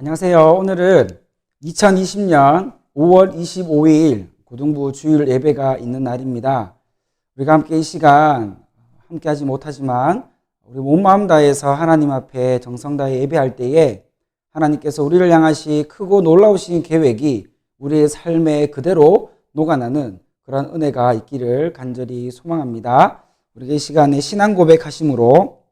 안녕하세요. 오늘은 2020년 5월 25일 고등부 주일 예배가 있는 날입니다. 우리가 함께 이 시간 함께 하지 못하지만 우리 온 마음 다해서 하나님 앞에 정성 다해 예배할 때에 하나님께서 우리를 향하시 크고 놀라우신 계획이 우리의 삶에 그대로 녹아나는 그런 은혜가 있기를 간절히 소망합니다. 우리가 이 시간에 신앙 고백하심으로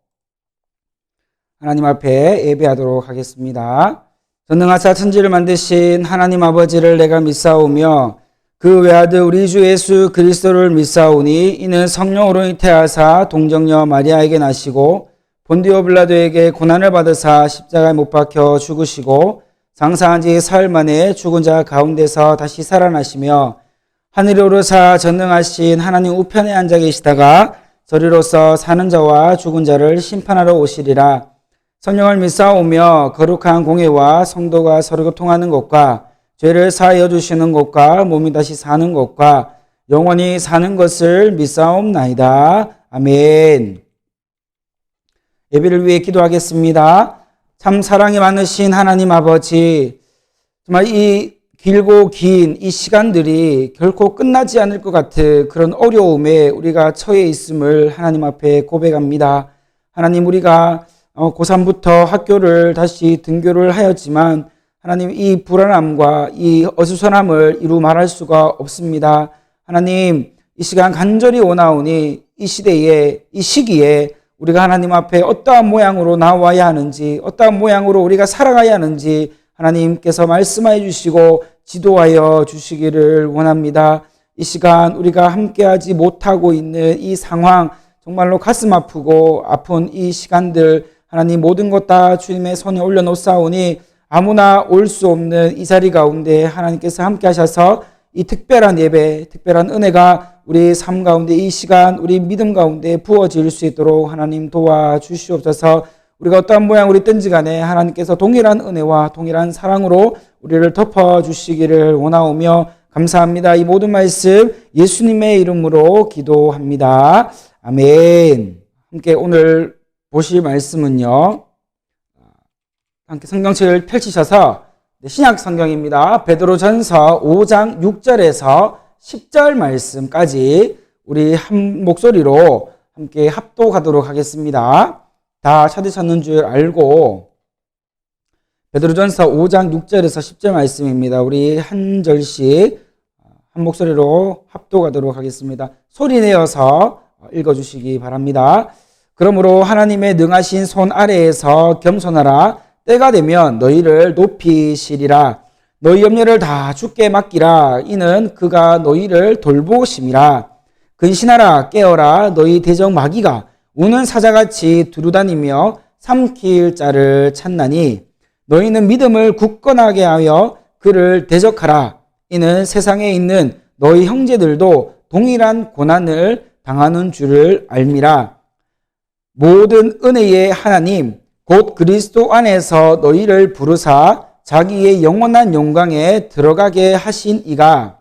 하나님 앞에 예배하도록 하겠습니다. 전능하사 천지를 만드신 하나님 아버지를 내가 믿사오며 그 외아들 우리 주 예수 그리스도를 믿사오니 이는 성령으로 잉태하사 동정녀 마리아에게 나시고 본디오 빌라도에게 고난을 받으사 십자가에 못 박혀 죽으시고 장사한 지 사흘 만에 죽은 자 가운데서 다시 살아나시며 하늘에 오르사 전능하신 하나님 우편에 앉아 계시다가 저리로서 사는 자와 죽은 자를 심판하러 오시리라. 성령을 믿사오며 거룩한 공예와 성도가 서로 교통하는 것과 죄를 사하여 주시는 것과 몸이 다시 사는 것과 영원히 사는 것을 믿사옵나이다. 아멘. 예배를 위해 기도하겠습니다. 참 사랑이 많으신 하나님 아버지, 정말 이 길고 긴 이 시간들이 결코 끝나지 않을 것 같은 그런 어려움에 우리가 처해 있음을 하나님 앞에 고백합니다. 하나님, 우리가 고3부터 학교를 다시 등교를 하였지만 하나님, 이 불안함과 이 어수선함을 이루 말할 수가 없습니다. 하나님, 이 시간 간절히 원하오니 이 시대에, 이 시기에 우리가 하나님 앞에 어떠한 모양으로 나와야 하는지, 어떠한 모양으로 우리가 살아가야 하는지 하나님께서 말씀하여 주시고 지도하여 주시기를 원합니다. 이 시간 우리가 함께하지 못하고 있는 이 상황, 정말로 가슴 아프고 아픈 이 시간들, 하나님 모든 것 다 주님의 손에 올려놓사오니 아무나 올 수 없는 이 자리 가운데 하나님께서 함께 하셔서 이 특별한 예배, 특별한 은혜가 우리 삶 가운데 이 시간 우리 믿음 가운데 부어질 수 있도록 하나님 도와주시옵소서. 우리가 어떠한 모양으로 있든지 간에 하나님께서 동일한 은혜와 동일한 사랑으로 우리를 덮어주시기를 원하오며 감사합니다. 이 모든 말씀 예수님의 이름으로 기도합니다. 아멘. 함께 오늘 보실 말씀은요, 함께 성경책을 펼치셔서 신약 성경입니다. 베드로전서 5장 6절에서 10절 말씀까지 우리 한 목소리로 함께 합독하도록 하겠습니다. 다 찾으셨는 줄 알고 베드로전서 5장 6절에서 10절 말씀입니다. 우리 한 절씩 한 목소리로 합독하도록 하겠습니다. 소리 내어서 읽어주시기 바랍니다. 그러므로 하나님의 능하신 손 아래에서 겸손하라. 때가 되면 너희를 높이시리라. 너희 염려를 다 주께 맡기라. 이는 그가 너희를 돌보심이라. 근신하라. 깨어라. 너희 대적 마귀가 우는 사자같이 두루다니며 삼킬 자를 찾나니 너희는 믿음을 굳건하게 하여 그를 대적하라. 이는 세상에 있는 너희 형제들도 동일한 고난을 당하는 줄을 알미라. 모든 은혜의 하나님 곧 그리스도 안에서 너희를 부르사 자기의 영원한 영광에 들어가게 하신 이가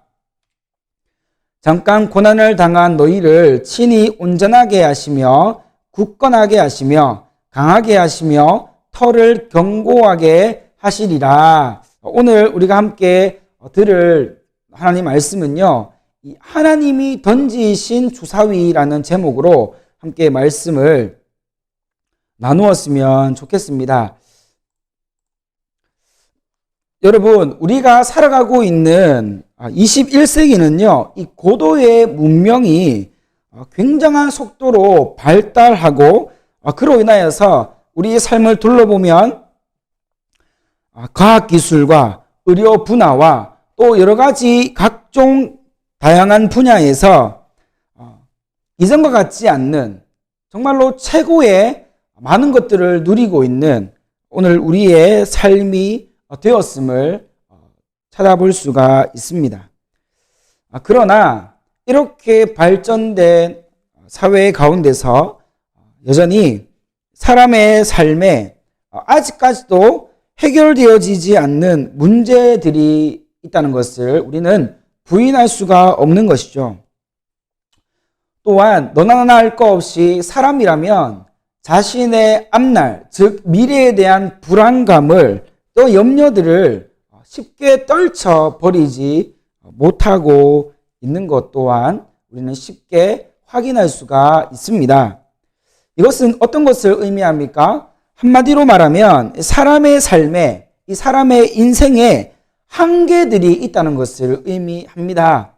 잠깐 고난을 당한 너희를 친히 온전하게 하시며 굳건하게 하시며 강하게 하시며 터를 견고하게 하시리라. 오늘 우리가 함께 들을 하나님 말씀은요, 이 하나님이 던지신 주사위라는 제목으로 함께 말씀을 나누었으면 좋겠습니다. 여러분, 우리가 살아가고 있는 21세기는요, 이 고도의 문명이 굉장한 속도로 발달하고 그로 인하여서 우리의 삶을 둘러보면 과학기술과 의료 분야와 또 여러 가지 각종 다양한 분야에서 이전과 같지 않는 정말로 최고의 많은 것들을 누리고 있는 오늘 우리의 삶이 되었음을 찾아볼 수가 있습니다. 그러나 이렇게 발전된 사회 가운데서 여전히 사람의 삶에 아직까지도 해결되어지지 않는 문제들이 있다는 것을 우리는 부인할 수가 없는 것이죠. 또한 너나 나나 할 것 없이 사람이라면 자신의 앞날, 즉 미래에 대한 불안감을 또 염려들을 쉽게 떨쳐버리지 못하고 있는 것 또한 우리는 쉽게 확인할 수가 있습니다. 이것은 어떤 것을 의미합니까? 한마디로 말하면 사람의 삶에, 이 사람의 인생에 한계들이 있다는 것을 의미합니다.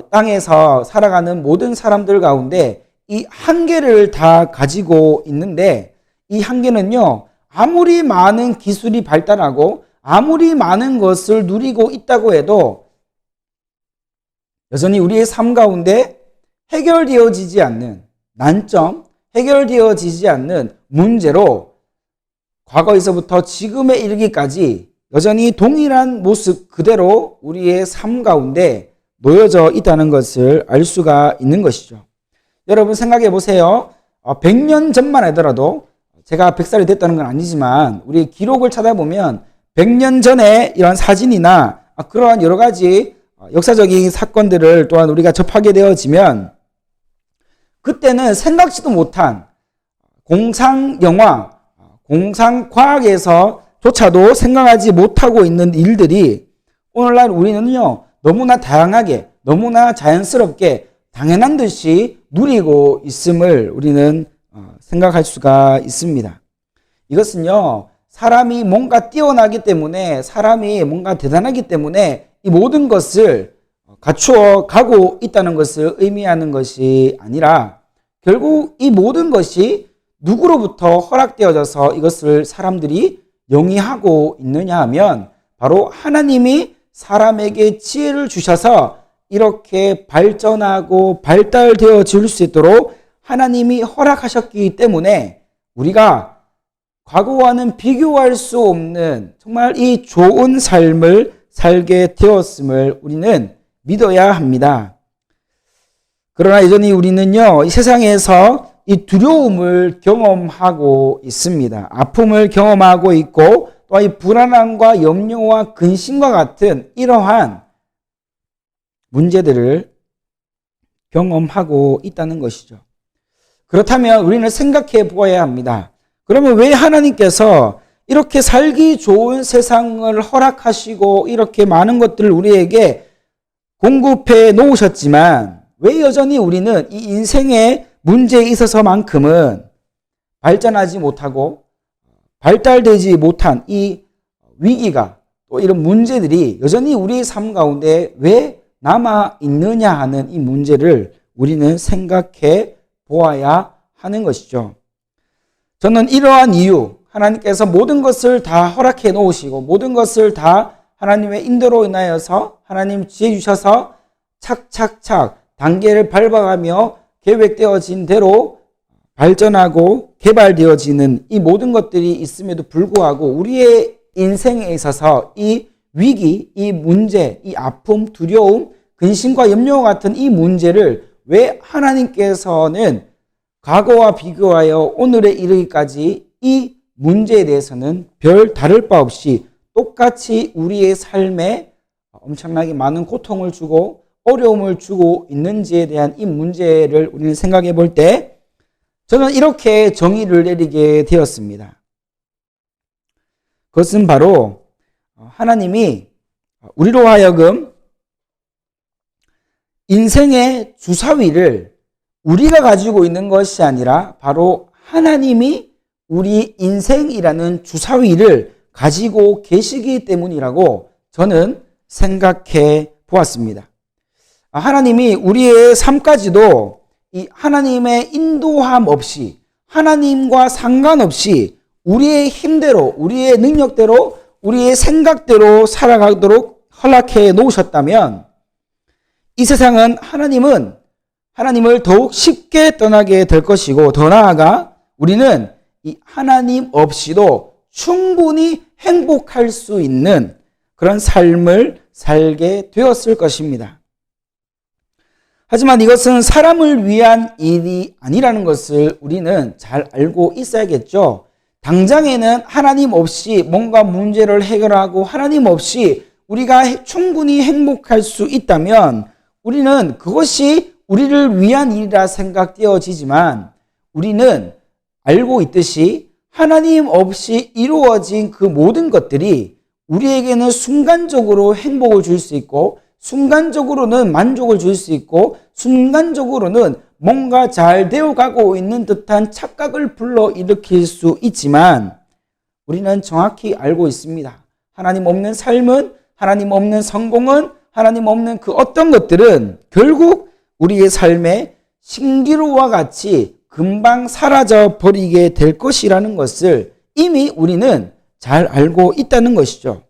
땅에서 살아가는 모든 사람들 가운데 이 한계를 다 가지고 있는데, 이 한계는요, 아무리 많은 기술이 발달하고 아무리 많은 것을 누리고 있다고 해도 여전히 우리의 삶 가운데 해결되어지지 않는 난점, 해결되어지지 않는 문제로 과거에서부터 지금에 이르기까지 여전히 동일한 모습 그대로 우리의 삶 가운데 놓여져 있다는 것을 알 수가 있는 것이죠. 여러분 생각해 보세요. 100년 전만 하더라도, 제가 100살이 됐다는 건 아니지만 우리 기록을 찾아보면 100년 전에 이런 사진이나 그러한 여러 가지 역사적인 사건들을 또한 우리가 접하게 되어지면 그때는 생각지도 못한 공상영화, 공상과학에서조차도 생각하지 못하고 있는 일들이 오늘날 우리는요, 너무나 다양하게, 너무나 자연스럽게 당연한 듯이 누리고 있음을 우리는 생각할 수가 있습니다. 이것은요, 사람이 뭔가 뛰어나기 때문에, 사람이 뭔가 대단하기 때문에 이 모든 것을 갖추어 가고 있다는 것을 의미하는 것이 아니라, 결국 이 모든 것이 누구로부터 허락되어져서 이것을 사람들이 영위하고 있느냐 하면 바로 하나님이 사람에게 지혜를 주셔서 이렇게 발전하고 발달되어질 수 있도록 하나님이 허락하셨기 때문에 우리가 과거와는 비교할 수 없는 정말 이 좋은 삶을 살게 되었음을 우리는 믿어야 합니다. 그러나 여전히 우리는요, 이 세상에서 이 두려움을 경험하고 있습니다. 아픔을 경험하고 있고, 또 이 불안함과 염려와 근심과 같은 이러한 문제들을 경험하고 있다는 것이죠. 그렇다면 우리는 생각해 보아야 합니다. 그러면 왜 하나님께서 이렇게 살기 좋은 세상을 허락하시고 이렇게 많은 것들을 우리에게 공급해 놓으셨지만 왜 여전히 우리는 이 인생의 문제에 있어서만큼은 발전하지 못하고 발달되지 못한 이 위기가, 또 이런 문제들이 여전히 우리의 삶 가운데 왜 남아 있느냐 하는 이 문제를 우리는 생각해 보아야 하는 것이죠. 저는 이러한 이유, 하나님께서 모든 것을 다 허락해 놓으시고 모든 것을 다 하나님의 인도로 인하여서 하나님 지혜 주셔서 착착착 단계를 밟아가며 계획되어진 대로 발전하고 개발되어지는 이 모든 것들이 있음에도 불구하고 우리의 인생에 있어서 이 위기, 이 문제, 이 아픔, 두려움, 근심과 염려와 같은 이 문제를 왜 하나님께서는 과거와 비교하여 오늘에 이르기까지 이 문제에 대해서는 별 다를 바 없이 똑같이 우리의 삶에 엄청나게 많은 고통을 주고 어려움을 주고 있는지에 대한 이 문제를 우리는 생각해 볼 때 저는 이렇게 정의를 내리게 되었습니다. 그것은 바로 하나님이 우리로 하여금 인생의 주사위를 우리가 가지고 있는 것이 아니라 바로 하나님이 우리 인생이라는 주사위를 가지고 계시기 때문이라고 저는 생각해 보았습니다. 하나님이 우리의 삶까지도 이 하나님의 인도함 없이, 하나님과 상관없이 우리의 힘대로, 우리의 능력대로, 우리의 생각대로 살아가도록 허락해 놓으셨다면 이 세상은 하나님을 더욱 쉽게 떠나게 될 것이고, 더 나아가 우리는 이 하나님 없이도 충분히 행복할 수 있는 그런 삶을 살게 되었을 것입니다. 하지만 이것은 사람을 위한 일이 아니라는 것을 우리는 잘 알고 있어야겠죠. 당장에는 하나님 없이 뭔가 문제를 해결하고 하나님 없이 우리가 충분히 행복할 수 있다면 우리는 그것이 우리를 위한 일이라 생각되어지지만 우리는 알고 있듯이 하나님 없이 이루어진 그 모든 것들이 우리에게는 순간적으로 행복을 줄 수 있고, 순간적으로는 만족을 줄 수 있고, 순간적으로는 뭔가 잘 되어가고 있는 듯한 착각을 불러일으킬 수 있지만, 우리는 정확히 알고 있습니다. 하나님 없는 삶은, 하나님 없는 성공은, 하나님 없는 그 어떤 것들은 결국 우리의 삶에 신기루와 같이 금방 사라져 버리게 될 것이라는 것을 이미 우리는 잘 알고 있다는 것이죠.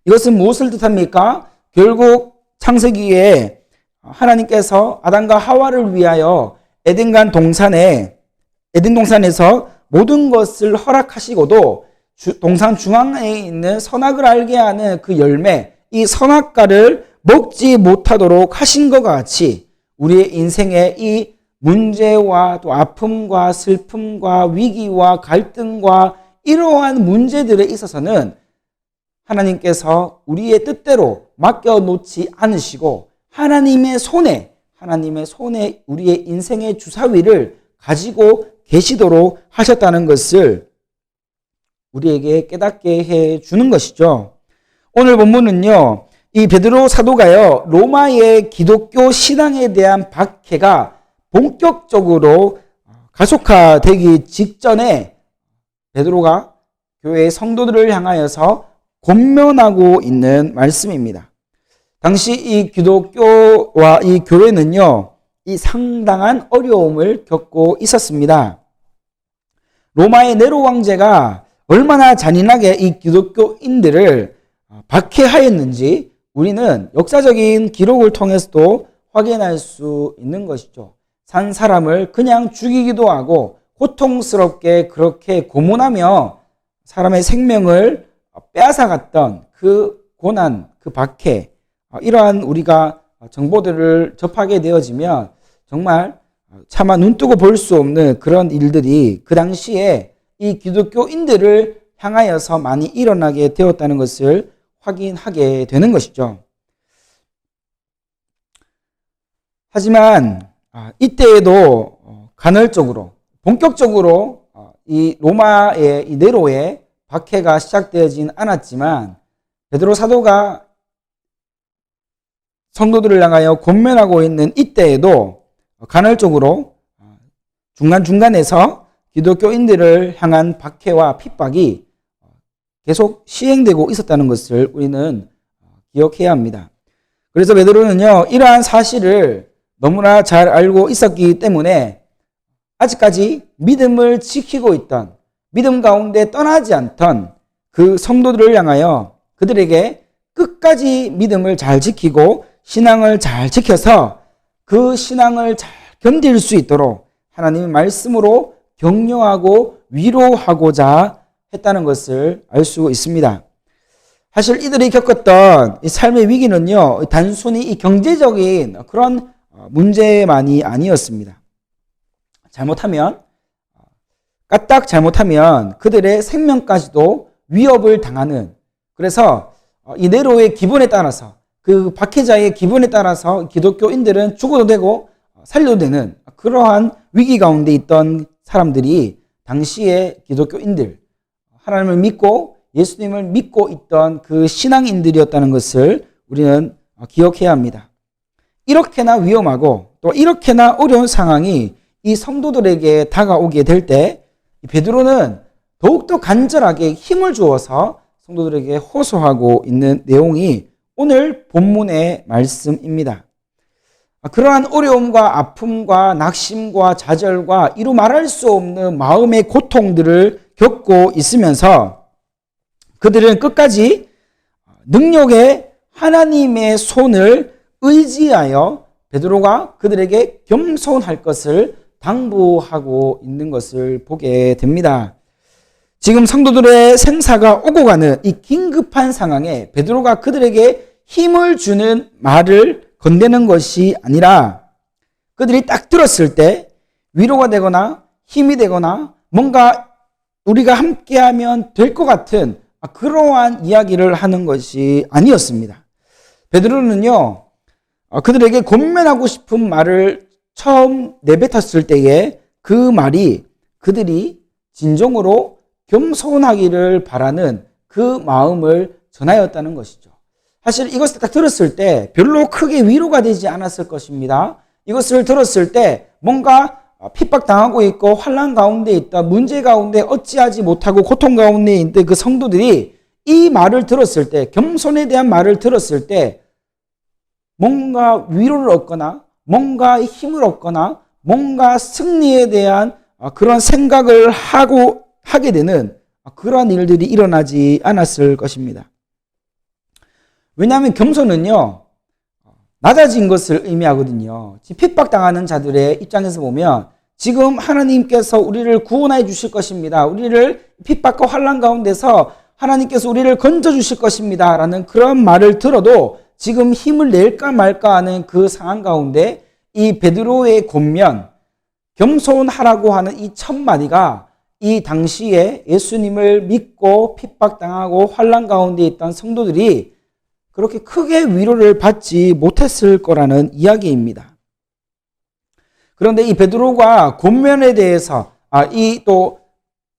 이것은 무엇을 뜻합니까? 결국 창세기에 하나님께서 아담과 하와를 위하여 에덴 동산에서 모든 것을 허락하시고도 동산 중앙에 있는 선악을 알게 하는 그 열매, 이 선악과를 먹지 못하도록 하신 것과 같이 우리의 인생에 이 문제와 또 아픔과 슬픔과 위기와 갈등과 이러한 문제들에 있어서는 하나님께서 우리의 뜻대로 맡겨놓지 않으시고 하나님의 손에 우리의 인생의 주사위를 가지고 계시도록 하셨다는 것을 우리에게 깨닫게 해 주는 것이죠. 오늘 본문은요, 이 베드로 사도가요, 로마의 기독교 신앙에 대한 박해가 본격적으로 가속화되기 직전에 베드로가 교회의 성도들을 향하여서 권면하고 있는 말씀입니다. 당시 이 기독교와 이 교회는요, 이 상당한 어려움을 겪고 있었습니다. 로마의 네로 왕제가 얼마나 잔인하게 이 기독교인들을 박해하였는지 우리는 역사적인 기록을 통해서도 확인할 수 있는 것이죠. 산 사람을 그냥 죽이기도 하고 고통스럽게 그렇게 고문하며 사람의 생명을 빼앗아갔던 그 고난, 그 박해, 이러한 우리가 정보들을 접하게 되어지면 정말 차마 눈뜨고 볼 수 없는 그런 일들이 그 당시에 이 기독교인들을 향하여서 많이 일어나게 되었다는 것을 확인하게 되는 것이죠. 하지만 이때에도 간헐적으로 본격적으로 이 로마의 이 네로의 박해가 시작되어진 않았지만 베드로 사도가 성도들을 향하여 권면하고 있는 이때에도 간헐적으로 중간중간에서 기독교인들을 향한 박해와 핍박이 계속 시행되고 있었다는 것을 우리는 기억해야 합니다. 그래서 베드로는요, 이러한 사실을 너무나 잘 알고 있었기 때문에 아직까지 믿음을 지키고 있던, 믿음 가운데 떠나지 않던 그 성도들을 향하여 그들에게 끝까지 믿음을 잘 지키고 신앙을 잘 지켜서 그 신앙을 잘 견딜 수 있도록 하나님의 말씀으로 격려하고 위로하고자 했다는 것을 알 수 있습니다. 사실 이들이 겪었던 이 삶의 위기는요, 단순히 이 경제적인 그런 문제만이 아니었습니다. 까딱 잘못하면 그들의 생명까지도 위협을 당하는, 그래서 이 네로의 기본에 따라서, 그 박해자의 기본에 따라서 기독교인들은 죽어도 되고 살려도 되는 그러한 위기 가운데 있던 사람들이 당시의 기독교인들, 하나님을 믿고 예수님을 믿고 있던 그 신앙인들이었다는 것을 우리는 기억해야 합니다. 이렇게나 위험하고 또 이렇게나 어려운 상황이 이 성도들에게 다가오게 될 때 베드로는 더욱더 간절하게 힘을 주어서 성도들에게 호소하고 있는 내용이 오늘 본문의 말씀입니다. 그러한 어려움과 아픔과 낙심과 좌절과 이루 말할 수 없는 마음의 고통들을 겪고 있으면서 그들은 끝까지 능력의 하나님의 손을 의지하여 베드로가 그들에게 겸손할 것을 당부하고 있는 것을 보게 됩니다. 지금 성도들의 생사가 오고 가는 이 긴급한 상황에 베드로가 그들에게 힘을 주는 말을 건네는 것이 아니라 그들이 딱 들었을 때 위로가 되거나 힘이 되거나 뭔가 우리가 함께하면 될 것 같은 그러한 이야기를 하는 것이 아니었습니다. 베드로는요, 그들에게 권면하고 싶은 말을 처음 내뱉었을 때에 그 말이 그들이 진정으로 겸손하기를 바라는 그 마음을 전하였다는 것이죠. 사실 이것을 딱 들었을 때 별로 크게 위로가 되지 않았을 것입니다. 이것을 들었을 때 뭔가 핍박당하고 있고 환난 가운데 있다, 문제 가운데 어찌하지 못하고 고통 가운데 있는 그 성도들이 이 말을 들었을 때, 겸손에 대한 말을 들었을 때 뭔가 위로를 얻거나 뭔가 힘을 얻거나 뭔가 승리에 대한 그런 생각을 하게 되는 그러한 일들이 일어나지 않았을 것입니다. 왜냐하면 겸손은요, 낮아진 것을 의미하거든요. 지금 핍박당하는 자들의 입장에서 보면 지금 하나님께서 우리를 구원해 주실 것입니다. 우리를 핍박과 환난 가운데서 하나님께서 우리를 건져 주실 것입니다. 라는 그런 말을 들어도 지금 힘을 낼까 말까 하는 그 상황 가운데 이 베드로의 권면, 겸손하라고 하는 이 첫 마디가 이 당시에 예수님을 믿고 핍박당하고 환난 가운데 있던 성도들이 그렇게 크게 위로를 받지 못했을 거라는 이야기입니다. 그런데 이 베드로가 권면에 대해서, 이 또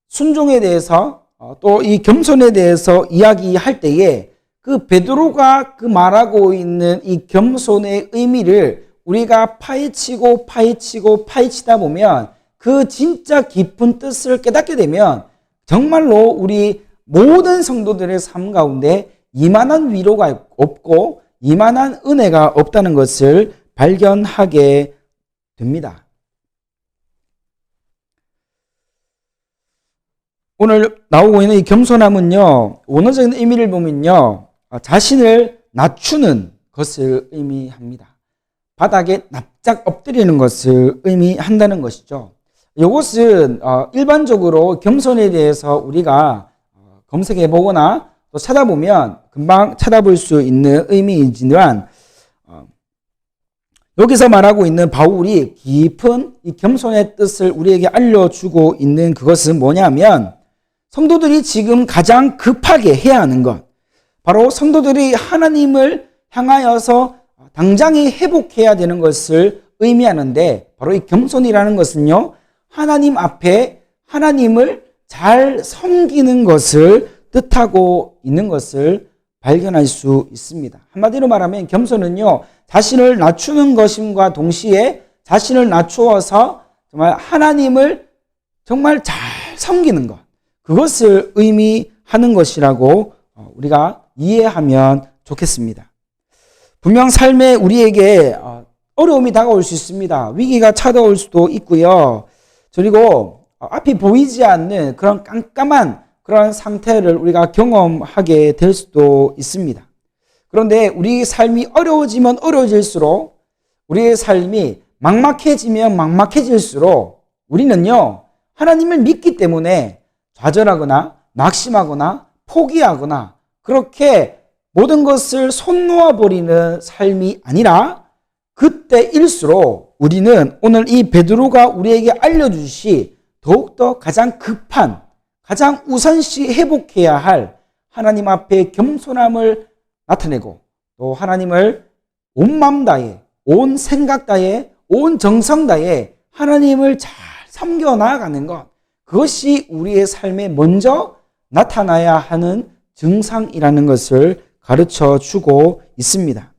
순종에 대해서, 또 이 겸손에 대해서 이야기할 때에 그 베드로가 그 말하고 있는 이 겸손의 의미를 우리가 파헤치다 보면 그 진짜 깊은 뜻을 깨닫게 되면 정말로 우리 모든 성도들의 삶 가운데 이만한 위로가 없고 이만한 은혜가 없다는 것을 발견하게 됩니다. 오늘 나오고 있는 이 겸손함은요, 원어적인 의미를 보면요, 자신을 낮추는 것을 의미합니다. 바닥에 납작 엎드리는 것을 의미한다는 것이죠. 이것은 일반적으로 겸손에 대해서 우리가 검색해 보거나 또 찾아보면 금방 찾아볼 수 있는 의미이지만 여기서 말하고 있는 바울이 깊은 이 겸손의 뜻을 우리에게 알려주고 있는 그것은 뭐냐면 성도들이 지금 가장 급하게 해야 하는 것, 바로 성도들이 하나님을 향하여서 당장에 회복해야 되는 것을 의미하는데, 바로 이 겸손이라는 것은요, 하나님 앞에 하나님을 잘 섬기는 것을 뜻하고 있는 것을 발견할 수 있습니다. 한마디로 말하면 겸손은요, 자신을 낮추는 것임과 동시에 자신을 낮추어서 정말 하나님을 정말 잘 섬기는 것, 그것을 의미하는 것이라고 우리가 이해하면 좋겠습니다. 분명 삶에 우리에게 어려움이 다가올 수 있습니다. 위기가 찾아올 수도 있고요. 그리고 앞이 보이지 않는 그런 깜깜한 그런 상태를 우리가 경험하게 될 수도 있습니다. 그런데 우리 삶이 어려워지면 어려워질수록, 우리의 삶이 막막해지면 막막해질수록 우리는요, 하나님을 믿기 때문에 좌절하거나 낙심하거나 포기하거나 그렇게 모든 것을 손 놓아버리는 삶이 아니라, 그때일수록 우리는 오늘 이 베드로가 우리에게 알려주시 더욱더 가장 급한, 가장 우선시 회복해야 할 하나님 앞에 겸손함을 나타내고, 또 하나님을 온 마음 다해, 온 생각 다해, 온 정성 다해 하나님을 잘 섬겨 나아가는 것, 그것이 우리의 삶에 먼저 나타나야 하는 증상이라는 것을 가르쳐 주고 있습니다.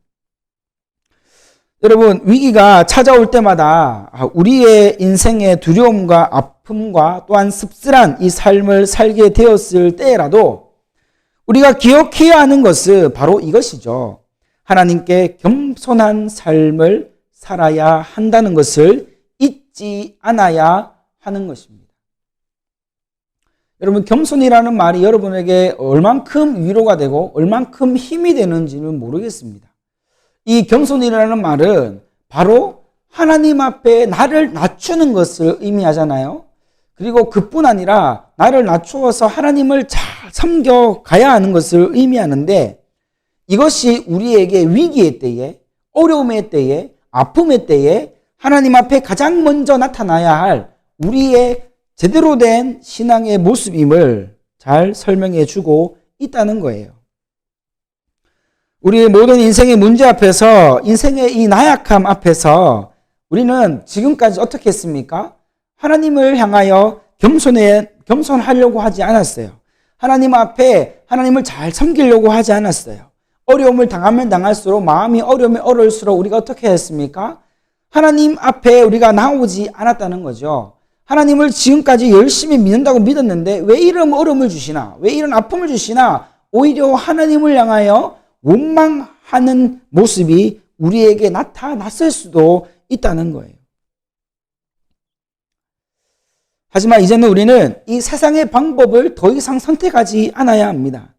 여러분, 위기가 찾아올 때마다 우리의 인생의 두려움과 아픔과 또한 씁쓸한 이 삶을 살게 되었을 때라도 우리가 기억해야 하는 것은 바로 이것이죠. 하나님께 겸손한 삶을 살아야 한다는 것을 잊지 않아야 하는 것입니다. 여러분, 겸손이라는 말이 여러분에게 얼만큼 위로가 되고 얼만큼 힘이 되는지는 모르겠습니다. 이 겸손이라는 말은 바로 하나님 앞에 나를 낮추는 것을 의미하잖아요. 그리고 그뿐 아니라 나를 낮추어서 하나님을 잘 섬겨가야 하는 것을 의미하는데, 이것이 우리에게 위기의 때에, 어려움의 때에, 아픔의 때에 하나님 앞에 가장 먼저 나타나야 할 우리의 제대로 된 신앙의 모습임을 잘 설명해 주고 있다는 거예요. 우리의 모든 인생의 문제 앞에서, 인생의 이 나약함 앞에서 우리는 지금까지 어떻게 했습니까? 하나님을 향하여 겸손하려고 하지 않았어요. 하나님 앞에 하나님을 잘 섬기려고 하지 않았어요. 어려움을 당하면 당할수록, 마음이 어려우면 어려울수록 우리가 어떻게 했습니까? 하나님 앞에 우리가 나오지 않았다는 거죠. 하나님을 지금까지 열심히 믿는다고 믿었는데 왜 이런 어려움을 주시나? 왜 이런 아픔을 주시나? 오히려 하나님을 향하여 원망하는 모습이 우리에게 나타났을 수도 있다는 거예요. 하지만 이제는 우리는 이 세상의 방법을 더 이상 선택하지 않아야 합니다.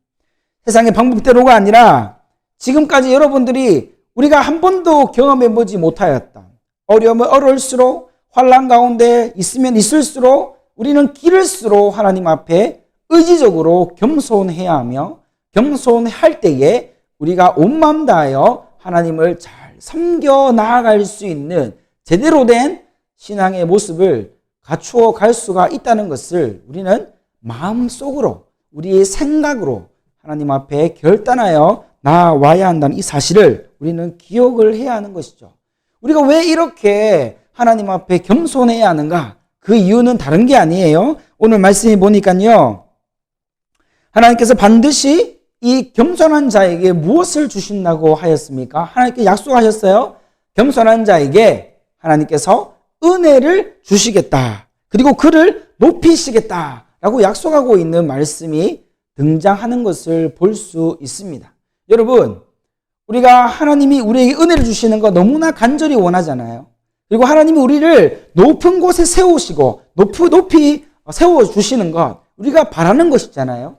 세상의 방법대로가 아니라 지금까지 여러분들이 우리가 한 번도 경험해보지 못하였던 어려움은 어려울수록, 환난 가운데 있으면 있을수록 우리는 길을수록 하나님 앞에 의지적으로 겸손해야 하며, 겸손할 때에 우리가 온 마음 다하여 하나님을 잘 섬겨 나아갈 수 있는 제대로 된 신앙의 모습을 갖추어 갈 수가 있다는 것을 우리는 마음속으로, 우리의 생각으로 하나님 앞에 결단하여 나아와야 한다는 이 사실을 우리는 기억을 해야 하는 것이죠. 우리가 왜 이렇게 하나님 앞에 겸손해야 하는가? 그 이유는 다른 게 아니에요. 오늘 말씀해 보니까요, 하나님께서 반드시 이 겸손한 자에게 무엇을 주신다고 하였습니까? 하나님께 약속하셨어요. 겸손한 자에게 하나님께서 은혜를 주시겠다. 그리고 그를 높이시겠다라고 약속하고 있는 말씀이 등장하는 것을 볼 수 있습니다. 여러분, 우리가 하나님이 우리에게 은혜를 주시는 거 너무나 간절히 원하잖아요. 그리고 하나님이 우리를 높은 곳에 세우시고 높이 세워주시는 것, 우리가 바라는 것이잖아요.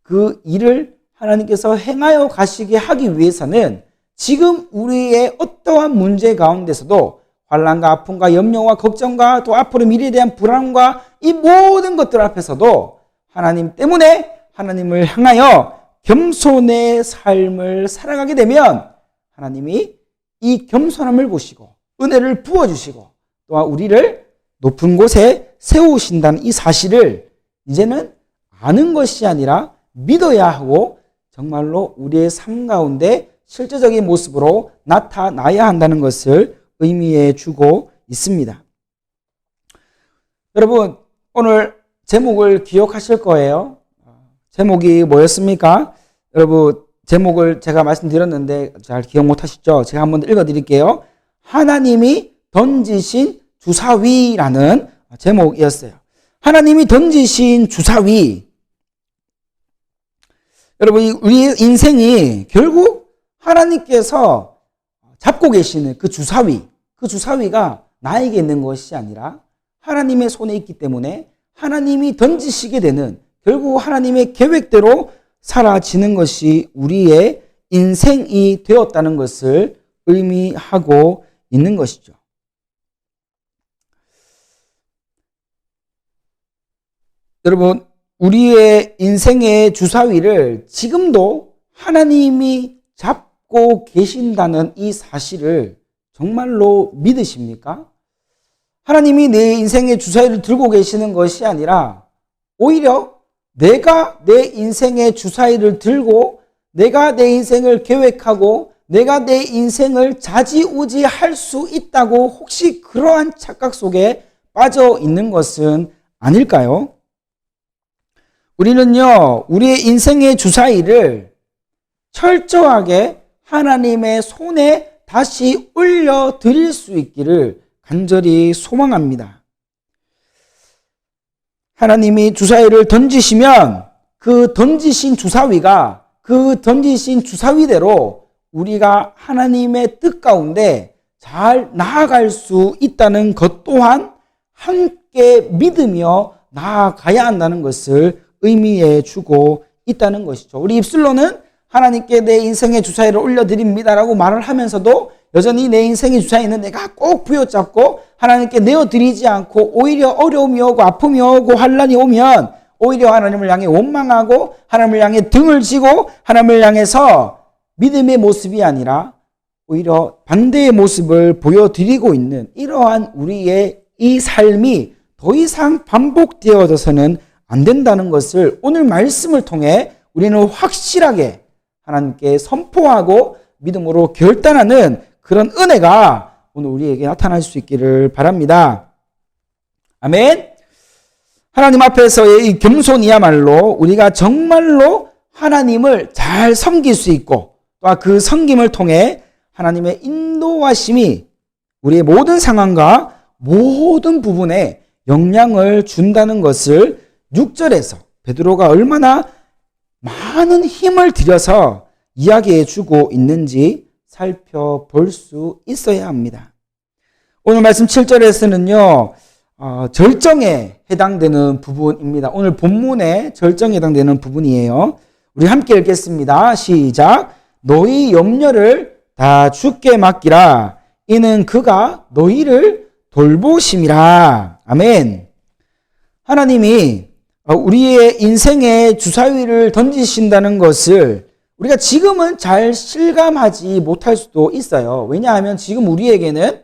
그 일을 하나님께서 행하여 가시게 하기 위해서는 지금 우리의 어떠한 문제 가운데서도 환난과 아픔과 염려와 걱정과 또 앞으로 미래에 대한 불안과 이 모든 것들 앞에서도 하나님 때문에 하나님을 향하여 겸손의 삶을 살아가게 되면 하나님이 이 겸손함을 보시고 은혜를 부어주시고 또한 우리를 높은 곳에 세우신다는 이 사실을 이제는 아는 것이 아니라 믿어야 하고 정말로 우리의 삶 가운데 실제적인 모습으로 나타나야 한다는 것을 의미해 주고 있습니다. 여러분, 오늘 제목을 기억하실 거예요. 제목이 뭐였습니까? 여러분, 제목을 제가 말씀드렸는데 잘 기억 못 하시죠? 제가 한번 읽어 드릴게요. 하나님이 던지신 주사위라는 제목이었어요. 하나님이 던지신 주사위. 여러분, 우리의 인생이 결국 하나님께서 잡고 계시는 그 주사위가 나에게 있는 것이 아니라 하나님의 손에 있기 때문에 하나님이 던지시게 되는, 결국 하나님의 계획대로 사라지는 것이 우리의 인생이 되었다는 것을 의미하고 있는 것이죠. 여러분, 우리의 인생의 주사위를 지금도 하나님이 잡고 계신다는 이 사실을 정말로 믿으십니까? 하나님이 내 인생의 주사위를 들고 계시는 것이 아니라 오히려 내가 내 인생의 주사위를 들고 내가 내 인생을 계획하고 내가 내 인생을 좌지우지할 수 있다고 혹시 그러한 착각 속에 빠져 있는 것은 아닐까요? 우리는요, 우리의 인생의 주사위를 철저하게 하나님의 손에 다시 올려드릴 수 있기를 간절히 소망합니다. 하나님이 주사위를 던지시면 그 던지신 주사위가 그 던지신 주사위대로 우리가 하나님의 뜻 가운데 잘 나아갈 수 있다는 것 또한 함께 믿으며 나아가야 한다는 것을 의미해 주고 있다는 것이죠. 우리 입술로는 하나님께 내 인생의 주사위를 올려드립니다라고 말을 하면서도 여전히 내 인생의 주사위는 내가 꼭 부여잡고 하나님께 내어드리지 않고 오히려 어려움이 오고 아픔이 오고 환난이 오면 오히려 하나님을 향해 원망하고 하나님을 향해 등을 지고 하나님을 향해서 믿음의 모습이 아니라 오히려 반대의 모습을 보여드리고 있는 이러한 우리의 이 삶이 더 이상 반복되어져서는 안 된다는 것을 오늘 말씀을 통해 우리는 확실하게 하나님께 선포하고 믿음으로 결단하는 그런 은혜가 오늘 우리에게 나타날 수 있기를 바랍니다. 아멘. 하나님 앞에서의 이 겸손이야말로 우리가 정말로 하나님을 잘 섬길 수 있고 또 그 섬김을 통해 하나님의 인도하심이 우리의 모든 상황과 모든 부분에 영향을 준다는 것을 6절에서 베드로가 얼마나 많은 힘을 들여서 이야기해 주고 있는지 살펴볼 수 있어야 합니다. 오늘 말씀 7절에서는요, 절정에 해당되는 부분입니다. 오늘 본문의 절정에 해당되는 부분이에요. 우리 함께 읽겠습니다. 시작. 너희 염려를 다 주께 맡기라. 이는 그가 너희를 돌보심이라. 아멘. 하나님이 우리의 인생의 주사위를 던지신다는 것을 우리가 지금은 잘 실감하지 못할 수도 있어요. 왜냐하면 지금 우리에게는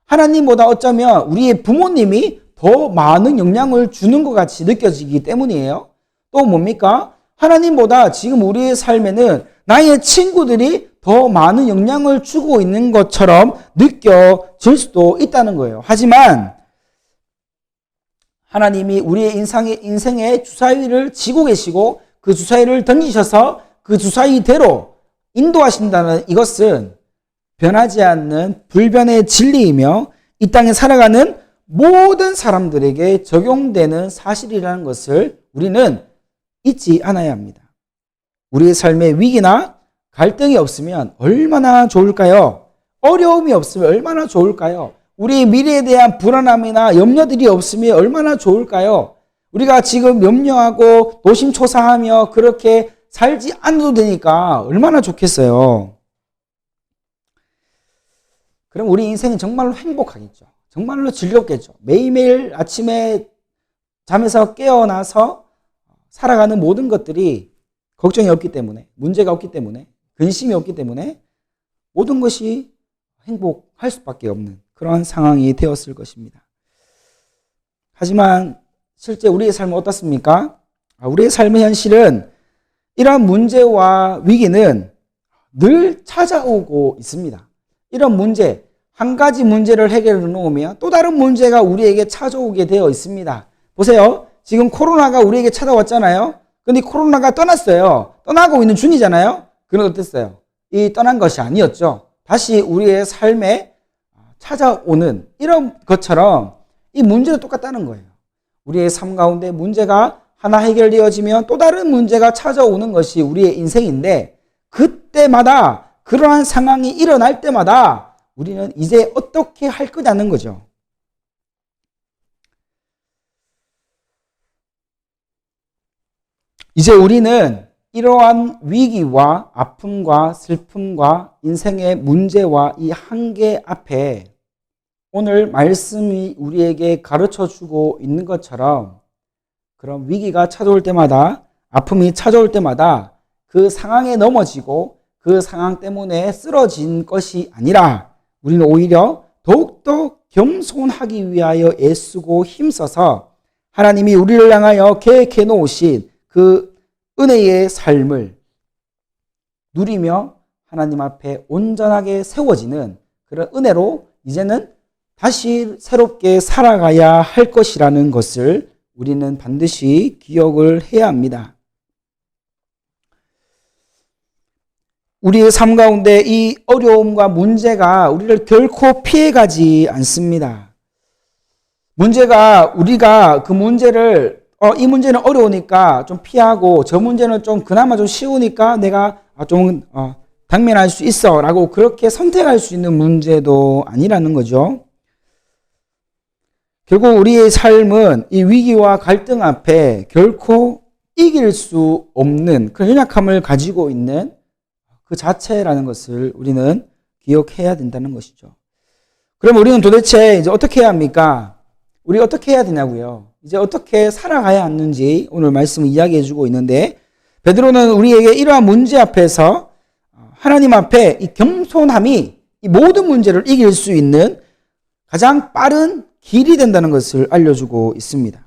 하나님보다 어쩌면 우리의 부모님이 더 많은 영향을 주는 것 같이 느껴지기 때문이에요. 또 뭡니까? 하나님보다 지금 우리의 삶에는 나의 친구들이 더 많은 영향을 주고 있는 것처럼 느껴질 수도 있다는 거예요. 하지만 하나님이 우리의 인생의 주사위를 쥐고 계시고 그 주사위를 던지셔서 그 주사위대로 인도하신다는 이것은 변하지 않는 불변의 진리이며 이 땅에 살아가는 모든 사람들에게 적용되는 사실이라는 것을 우리는 잊지 않아야 합니다. 우리의 삶에 위기나 갈등이 없으면 얼마나 좋을까요? 어려움이 없으면 얼마나 좋을까요? 우리 미래에 대한 불안함이나 염려들이 없으면 얼마나 좋을까요? 우리가 지금 염려하고 노심초사하며 그렇게 살지 않아도 되니까 얼마나 좋겠어요. 그럼 우리 인생은 정말로 행복하겠죠. 정말로 즐겁겠죠. 매일매일 아침에 잠에서 깨어나서 살아가는 모든 것들이 걱정이 없기 때문에, 문제가 없기 때문에, 근심이 없기 때문에 모든 것이 행복할 수밖에 없는 그런 상황이 되었을 것입니다. 하지만 실제 우리의 삶은 어떻습니까? 우리의 삶의 현실은 이러한 문제와 위기는 늘 찾아오고 있습니다. 이런 문제, 한 가지 문제를 해결해 놓으면 또 다른 문제가 우리에게 찾아오게 되어 있습니다. 보세요. 지금 코로나가 우리에게 찾아왔잖아요. 근데 코로나가 떠났어요. 떠나고 있는 중이잖아요. 그럼 어땠어요? 이 떠난 것이 아니었죠. 다시 우리의 삶에 찾아오는 이런 것처럼 이 문제도 똑같다는 거예요. 우리의 삶 가운데 문제가 하나 해결되어지면 또 다른 문제가 찾아오는 것이 우리의 인생인데 그때마다 그러한 상황이 일어날 때마다 우리는 이제 어떻게 할 거냐는 거죠. 이제 우리는 이러한 위기와 아픔과 슬픔과 인생의 문제와 이 한계 앞에 오늘 말씀이 우리에게 가르쳐 주고 있는 것처럼 그런 위기가 찾아올 때마다 아픔이 찾아올 때마다 그 상황에 넘어지고 그 상황 때문에 쓰러진 것이 아니라 우리는 오히려 더욱더 겸손하기 위하여 애쓰고 힘써서 하나님이 우리를 향하여 계획해 놓으신 그 은혜의 삶을 누리며 하나님 앞에 온전하게 세워지는 그런 은혜로 이제는 다시 새롭게 살아가야 할 것이라는 것을 우리는 반드시 기억을 해야 합니다. 우리의 삶 가운데 이 어려움과 문제가 우리를 결코 피해가지 않습니다. 문제가 우리가 그 문제를 이 문제는 어려우니까 좀 피하고 저 문제는 좀 그나마 좀 쉬우니까 내가 좀 당면할 수 있어 라고 그렇게 선택할 수 있는 문제도 아니라는 거죠. 결국 우리의 삶은 이 위기와 갈등 앞에 결코 이길 수 없는 그런 연약함을 가지고 있는 그 자체라는 것을 우리는 기억해야 된다는 것이죠. 그럼 우리는 도대체 이제 어떻게 해야 합니까? 우리 어떻게 해야 되냐고요? 이제 어떻게 살아가야 하는지 오늘 말씀을 이야기해 주고 있는데 베드로는 우리에게 이러한 문제 앞에서 하나님 앞에 이 겸손함이 이 모든 문제를 이길 수 있는 가장 빠른 길이 된다는 것을 알려주고 있습니다.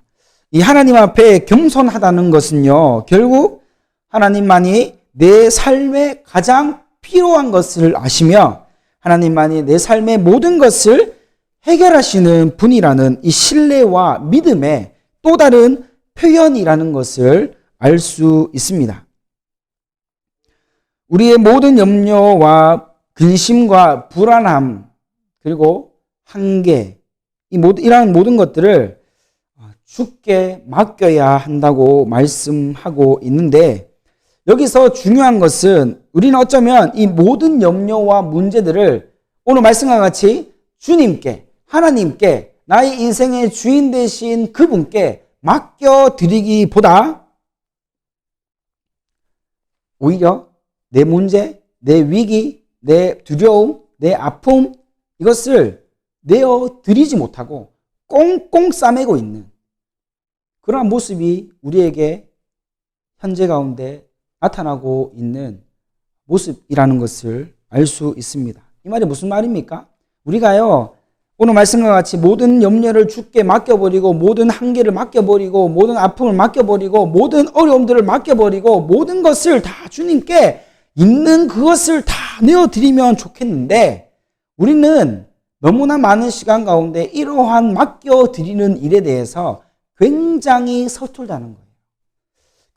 이 하나님 앞에 겸손하다는 것은요, 결국 하나님만이 내 삶에 가장 필요한 것을 아시며 하나님만이 내 삶의 모든 것을 해결하시는 분이라는 이 신뢰와 믿음의 또 다른 표현이라는 것을 알 수 있습니다. 우리의 모든 염려와 근심과 불안함, 그리고 한계, 이러한 모든 것들을 주께 맡겨야 한다고 말씀하고 있는데, 여기서 중요한 것은 우리는 어쩌면 이 모든 염려와 문제들을 오늘 말씀과 같이 주님께, 하나님께, 나의 인생의 주인 되신 그분께 맡겨드리기보다 오히려 내 문제, 내 위기, 내 두려움, 내 아픔, 이것을 내어드리지 못하고 꽁꽁 싸매고 있는 그러한 모습이 우리에게 현재 가운데 나타나고 있는 모습이라는 것을 알 수 있습니다. 이 말이 무슨 말입니까? 우리가요, 오늘 말씀과 같이 모든 염려를 주께 맡겨버리고, 모든 한계를 맡겨버리고, 모든 아픔을 맡겨버리고, 모든 어려움들을 맡겨버리고, 모든 것을 다 주님께 있는 그것을 다 내어드리면 좋겠는데, 우리는 너무나 많은 시간 가운데 이러한 맡겨드리는 일에 대해서 굉장히 서툴다는 거예요.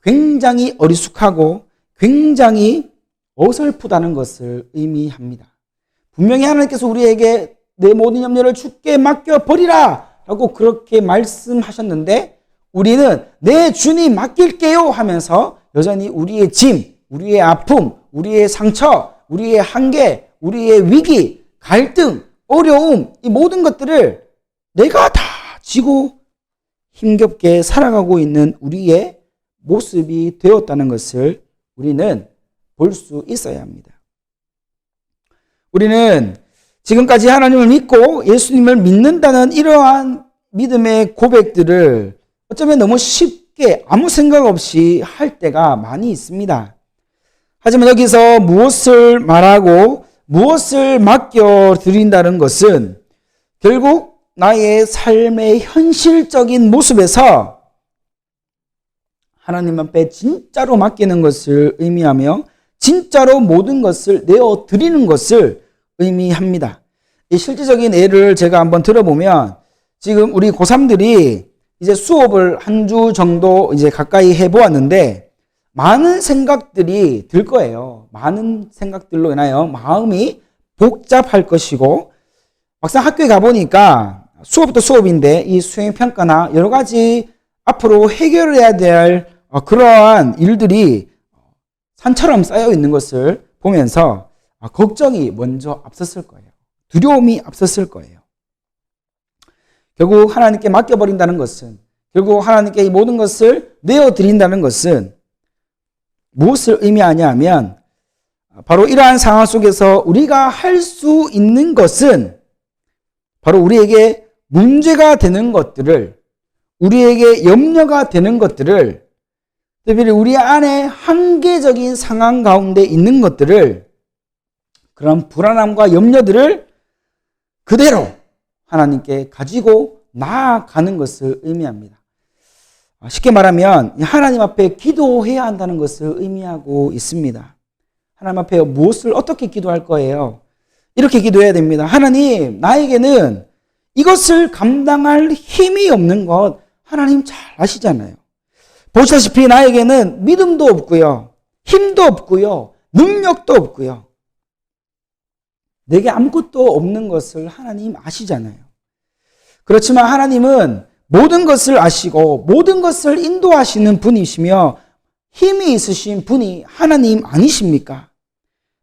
굉장히 어리숙하고 굉장히 어설프다는 것을 의미합니다. 분명히 하나님께서 우리에게 내 모든 염려를 주께 맡겨버리라 라고 그렇게 말씀하셨는데, 우리는 내 주님 맡길게요 하면서 여전히 우리의 짐, 우리의 아픔, 우리의 상처, 우리의 한계, 우리의 위기, 갈등, 어려움, 이 모든 것들을 내가 다 지고 힘겹게 살아가고 있는 우리의 모습이 되었다는 것을 우리는 볼 수 있어야 합니다. 우리는 지금까지 하나님을 믿고 예수님을 믿는다는 이러한 믿음의 고백들을 어쩌면 너무 쉽게 아무 생각 없이 할 때가 많이 있습니다. 하지만 여기서 무엇을 말하고 무엇을 맡겨드린다는 것은 결국 나의 삶의 현실적인 모습에서 하나님 앞에 진짜로 맡기는 것을 의미하며 진짜로 모든 것을 내어드리는 것을 의미합니다. 이 실질적인 예를 제가 한번 들어보면, 지금 우리 고3들이 이제 수업을 한 주 정도 이제 가까이 해보았는데 많은 생각들이 들 거예요. 많은 생각들로 인하여 마음이 복잡할 것이고, 막상 학교에 가보니까 수업도 수업인데 이 수행평가나 여러 가지 앞으로 해결해야 될 그러한 일들이 산처럼 쌓여 있는 것을 보면서 걱정이 먼저 앞섰을 거예요. 두려움이 앞섰을 거예요. 결국 하나님께 맡겨버린다는 것은, 결국 하나님께 이 모든 것을 내어드린다는 것은 무엇을 의미하냐 하면, 바로 이러한 상황 속에서 우리가 할 수 있는 것은 바로 우리에게 문제가 되는 것들을, 우리에게 염려가 되는 것들을, 특별히 우리 안에 한계적인 상황 가운데 있는 것들을, 그런 불안함과 염려들을 그대로 하나님께 가지고 나아가는 것을 의미합니다. 쉽게 말하면 하나님 앞에 기도해야 한다는 것을 의미하고 있습니다. 하나님 앞에 무엇을 어떻게 기도할 거예요? 이렇게 기도해야 됩니다. 하나님, 나에게는 이것을 감당할 힘이 없는 것 하나님 잘 아시잖아요. 보시다시피 나에게는 믿음도 없고요, 힘도 없고요, 능력도 없고요. 내게 아무것도 없는 것을 하나님 아시잖아요. 그렇지만 하나님은 모든 것을 아시고 모든 것을 인도하시는 분이시며 힘이 있으신 분이 하나님 아니십니까?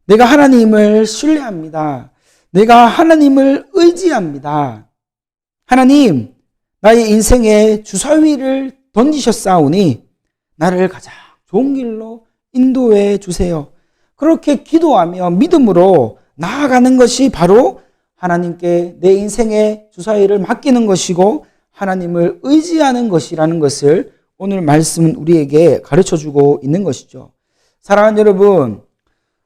내가 하나님을 신뢰합니다. 내가 하나님을 의지합니다. 하나님, 나의 인생의 주사위를 던지셨사오니 나를 가장 좋은 길로 인도해 주세요. 그렇게 기도하며 믿음으로 나아가는 것이 바로 하나님께 내 인생의 주사위를 맡기는 것이고 하나님을 의지하는 것이라는 것을 오늘 말씀은 우리에게 가르쳐주고 있는 것이죠. 사랑하는 여러분,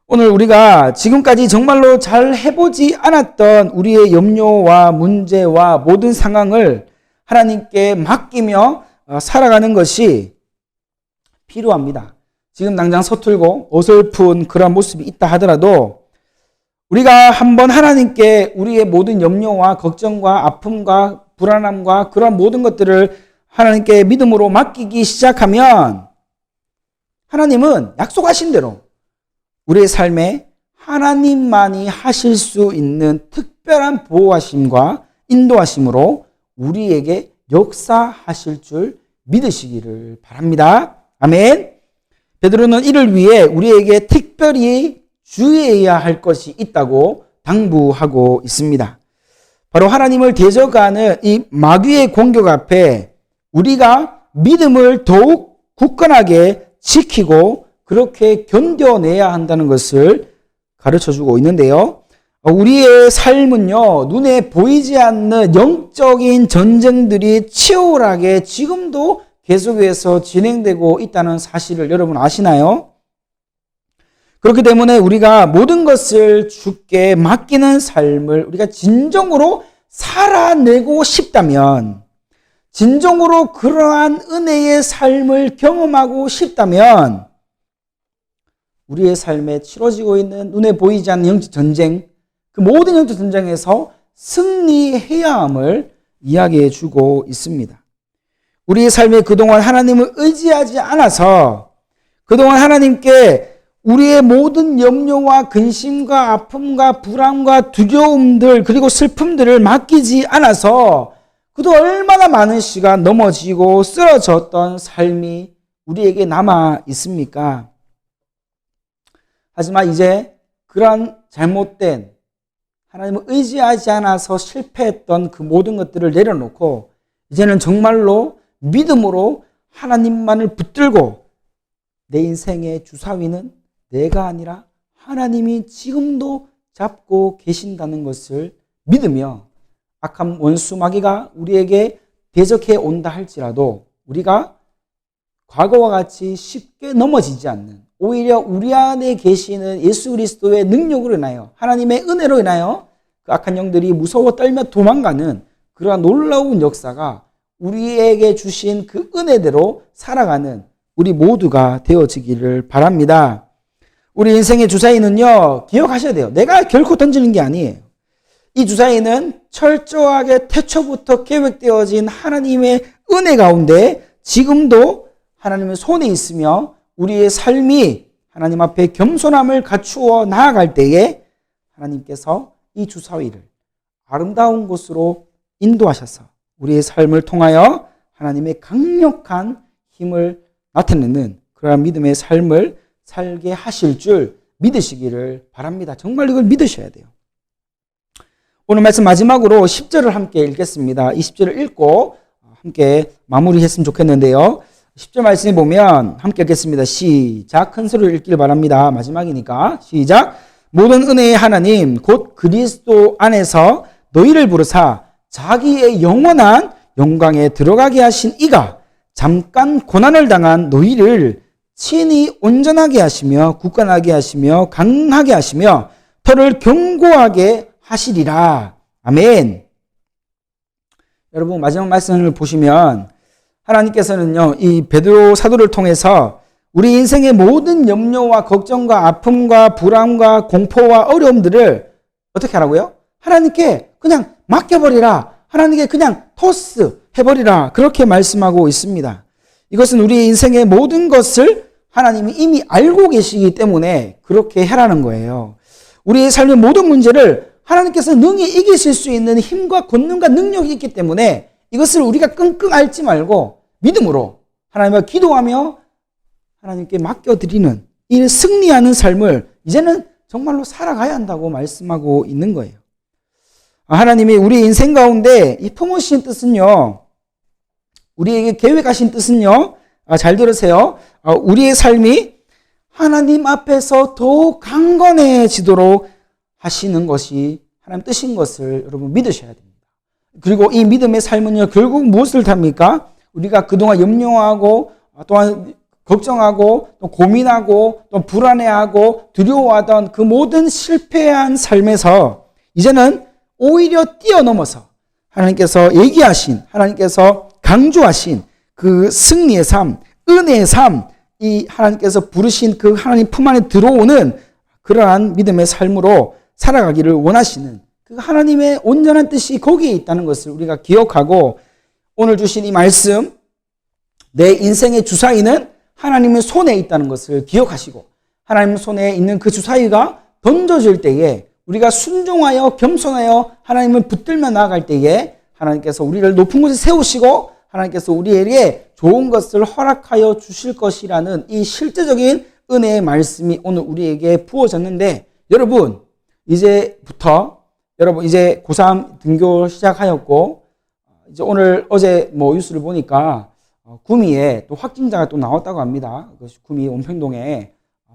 오늘 우리가 지금까지 정말로 잘 해보지 않았던 우리의 염려와 문제와 모든 상황을 하나님께 맡기며 살아가는 것이 필요합니다. 지금 당장 서툴고 어설픈 그런 모습이 있다 하더라도 우리가 한번 하나님께 우리의 모든 염려와 걱정과 아픔과 불안함과 그런 모든 것들을 하나님께 믿음으로 맡기기 시작하면 하나님은 약속하신 대로 우리의 삶에 하나님만이 하실 수 있는 특별한 보호하심과 인도하심으로 우리에게 역사하실 줄 믿으시기를 바랍니다. 아멘. 베드로는 이를 위해 우리에게 특별히 주의해야 할 것이 있다고 당부하고 있습니다. 바로 하나님을 대적하는 이 마귀의 공격 앞에 우리가 믿음을 더욱 굳건하게 지키고 그렇게 견뎌내야 한다는 것을 가르쳐주고 있는데요. 우리의 삶은요, 눈에 보이지 않는 영적인 전쟁들이 치열하게 지금도 계속해서 진행되고 있다는 사실을 여러분 아시나요? 그렇기 때문에 우리가 모든 것을 주께 맡기는 삶을 우리가 진정으로 살아내고 싶다면, 진정으로 그러한 은혜의 삶을 경험하고 싶다면 우리의 삶에 치러지고 있는 눈에 보이지 않는 영적 전쟁, 그 모든 영적 전쟁에서 승리해야 함을 이야기해 주고 있습니다. 우리의 삶에 그동안 하나님을 의지하지 않아서, 그동안 하나님께 우리의 모든 염려와 근심과 아픔과 불안과 두려움들 그리고 슬픔들을 맡기지 않아서 그도 얼마나 많은 시간 넘어지고 쓰러졌던 삶이 우리에게 남아 있습니까? 하지만 이제 그러한 잘못된, 하나님을 의지하지 않아서 실패했던 그 모든 것들을 내려놓고 이제는 정말로 믿음으로 하나님만을 붙들고 내 인생의 주사위는 내가 아니라 하나님이 지금도 잡고 계신다는 것을 믿으며 악한 원수 마귀가 우리에게 대적해 온다 할지라도 우리가 과거와 같이 쉽게 넘어지지 않는, 오히려 우리 안에 계시는 예수 그리스도의 능력으로 인하여, 하나님의 은혜로 인하여 그 악한 영들이 무서워 떨며 도망가는 그러한 놀라운 역사가 우리에게 주신 그 은혜대로 살아가는 우리 모두가 되어지기를 바랍니다. 우리 인생의 주사위는요, 기억하셔야 돼요. 내가 결코 던지는 게 아니에요. 이 주사위는 철저하게 태초부터 계획되어진 하나님의 은혜 가운데 지금도 하나님의 손에 있으며 우리의 삶이 하나님 앞에 겸손함을 갖추어 나아갈 때에 하나님께서 이 주사위를 아름다운 곳으로 인도하셔서 우리의 삶을 통하여 하나님의 강력한 힘을 나타내는 그러한 믿음의 삶을 살게 하실 줄 믿으시기를 바랍니다. 정말 이걸 믿으셔야 돼요. 오늘 말씀 마지막으로 10절을 함께 읽겠습니다. 이 10절을 읽고 함께 마무리했으면 좋겠는데요. 10절 말씀에 보면 함께 읽겠습니다. 시작. 큰 소리로 읽기를 바랍니다. 마지막이니까 시작. 모든 은혜의 하나님 곧 그리스도 안에서 너희를 부르사 자기의 영원한 영광에 들어가게 하신 이가 잠깐 고난을 당한 너희를 친히 온전하게 하시며 굳건하게 하시며 강하게 하시며 터를 견고하게 하시리라. 아멘. 여러분 마지막 말씀을 보시면 하나님께서는요, 이 베드로 사도를 통해서 우리 인생의 모든 염려와 걱정과 아픔과 불안과 공포와 어려움들을 어떻게 하라고요? 하나님께 그냥 맡겨버리라. 하나님께 그냥 토스 해버리라. 그렇게 말씀하고 있습니다. 이것은 우리 인생의 모든 것을 하나님이 이미 알고 계시기 때문에 그렇게 해라는 거예요. 우리의 삶의 모든 문제를 하나님께서 능히 이기실 수 있는 힘과 권능과 능력이 있기 때문에 이것을 우리가 끙끙 앓지 말고 믿음으로 하나님과 기도하며 하나님께 맡겨드리는 이 승리하는 삶을 이제는 정말로 살아가야 한다고 말씀하고 있는 거예요. 하나님이 우리 인생 가운데 이 품으신 뜻은요, 우리에게 계획하신 뜻은요, 잘 들으세요. 우리의 삶이 하나님 앞에서 더욱 강건해지도록 하시는 것이 하나님 뜻인 것을 여러분 믿으셔야 됩니다. 그리고 이 믿음의 삶은요, 결국 무엇을 답니까? 우리가 그동안 염려하고 또한 걱정하고 또 고민하고 또 불안해하고 두려워하던 그 모든 실패한 삶에서 이제는 오히려 뛰어넘어서 하나님께서 얘기하신, 하나님께서 강조하신 그 승리의 삶, 은혜의 삶, 이 하나님께서 부르신 그 하나님 품 안에 들어오는 그러한 믿음의 삶으로 살아가기를 원하시는 그 하나님의 온전한 뜻이 거기에 있다는 것을 우리가 기억하고 오늘 주신 이 말씀, 내 인생의 주사위는 하나님의 손에 있다는 것을 기억하시고 하나님 손에 있는 그 주사위가 던져질 때에 우리가 순종하여 겸손하여 하나님을 붙들며 나아갈 때에 하나님께서 우리를 높은 곳에 세우시고 하나님께서 우리에게 좋은 것을 허락하여 주실 것이라는 이 실제적인 은혜의 말씀이 오늘 우리에게 부어졌는데, 여러분 이제부터 이제 고3 등교 시작하였고, 이제 어제 뉴스를 보니까 구미에 또 확진자가 또 나왔다고 합니다. 구미 온평동에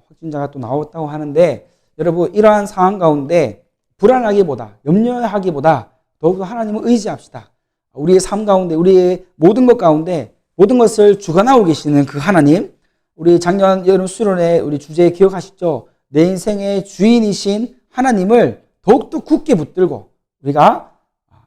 확진자가 또 나왔다고 하는데, 여러분 이러한 상황 가운데 불안하기보다 염려하기보다 더욱더 하나님을 의지합시다. 우리의 삶 가운데, 우리의 모든 것 가운데 모든 것을 주관하고 계시는 그 하나님, 우리 작년 여름 수련회 우리 주제 기억하시죠? 내 인생의 주인이신 하나님을 더욱더 굳게 붙들고 우리가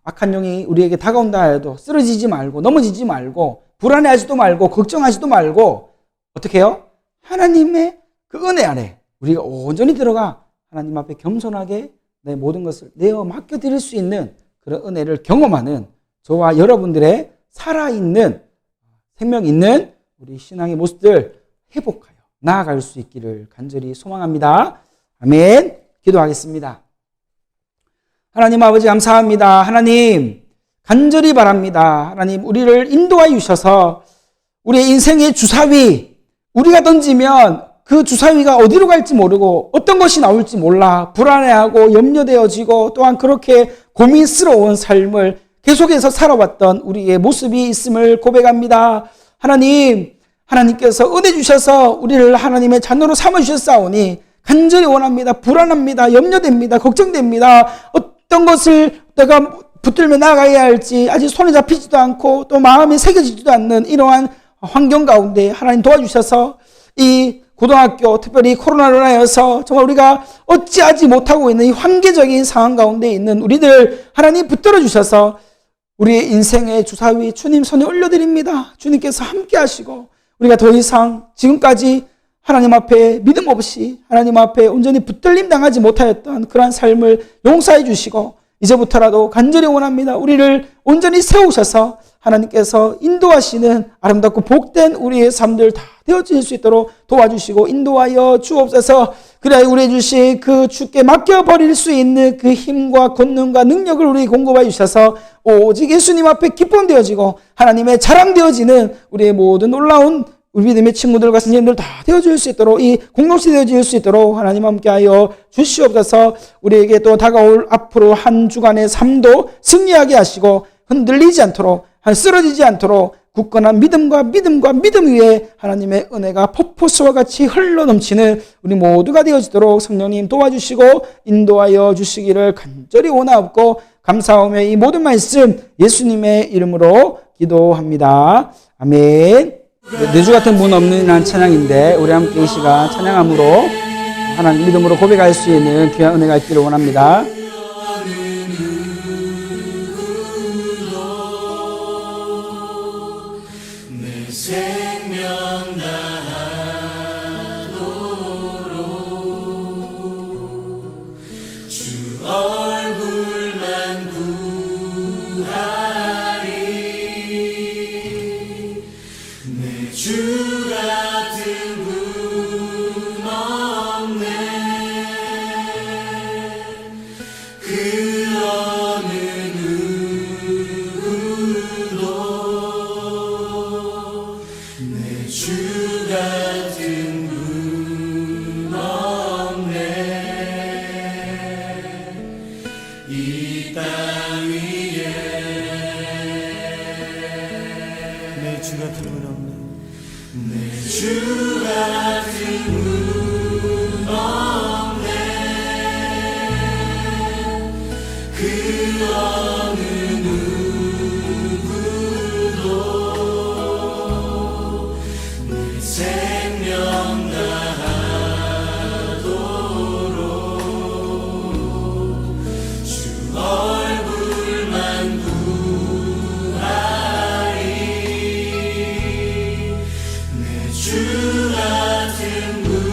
악한 영이 우리에게 다가온다 해도 쓰러지지 말고 넘어지지 말고 불안해하지도 말고 걱정하지도 말고 어떻게 해요? 하나님의 그 은혜 안에 우리가 온전히 들어가 하나님 앞에 겸손하게 내 모든 것을 내어 맡겨드릴 수 있는 그런 은혜를 경험하는 저와 여러분들의 살아있는 생명 있는 우리 신앙의 모습들 회복하여 나아갈 수 있기를 간절히 소망합니다. 아멘. 기도하겠습니다. 하나님 아버지 감사합니다. 하나님 간절히 바랍니다. 하나님 우리를 인도하여 주셔서 우리의 인생의 주사위, 우리가 던지면 그 주사위가 어디로 갈지 모르고 어떤 것이 나올지 몰라 불안해하고 염려되어지고 또한 그렇게 고민스러운 삶을 계속해서 살아왔던 우리의 모습이 있음을 고백합니다. 하나님께서 은혜 주셔서 우리를 하나님의 자녀로 삼아주셨사오니 간절히 원합니다. 불안합니다. 염려됩니다. 걱정됩니다. 어떤 것을 내가 붙들며 나가야 할지 아직 손에 잡히지도 않고 또 마음에 새겨지지도 않는 이러한 환경 가운데 하나님 도와주셔서 이 고등학교 특별히 코로나로 인하여서 정말 우리가 어찌하지 못하고 있는 이 환기적인 상황 가운데 있는 우리들 하나님 붙들어 주셔서 우리의 인생의 주사위 주님 손에 올려드립니다. 주님께서 함께 하시고 우리가 더 이상 지금까지 하나님 앞에 믿음 없이 하나님 앞에 온전히 붙들림 당하지 못하였던 그러한 삶을 용서해 주시고 이제부터라도 간절히 원합니다. 우리를 온전히 세우셔서 하나님께서 인도하시는 아름답고 복된 우리의 삶들 다 되어질 수 있도록 도와주시고 인도하여 주옵소서. 그래야 우리 주신 그 주께 맡겨버릴 수 있는 그 힘과 권능과 능력을 우리 공급해 주셔서 오직 예수님 앞에 기쁨 되어지고 하나님의 자랑 되어지는 우리의 모든 놀라운 우리 믿음의 친구들과 선생님들 다 되어줄 수 있도록 이 공동체 되어질 수 있도록 하나님 함께하여 주시옵소서. 우리에게 또 다가올 앞으로 한 주간의 삶도 승리하게 하시고 흔들리지 않도록 쓰러지지 않도록 굳건한 믿음 위에 하나님의 은혜가 폭포수와 같이 흘러넘치는 우리 모두가 되어지도록 성령님 도와주시고 인도하여 주시기를 간절히 원하옵고 감사하며 이 모든 말씀 예수님의 이름으로 기도합니다. 아멘. 내주 같은 분 없는 한 찬양인데 우리 함께 이 시간 찬양함으로 하나님 믿음으로 고백할 수 있는 귀한 은혜가 있기를 원합니다. 주 같은 분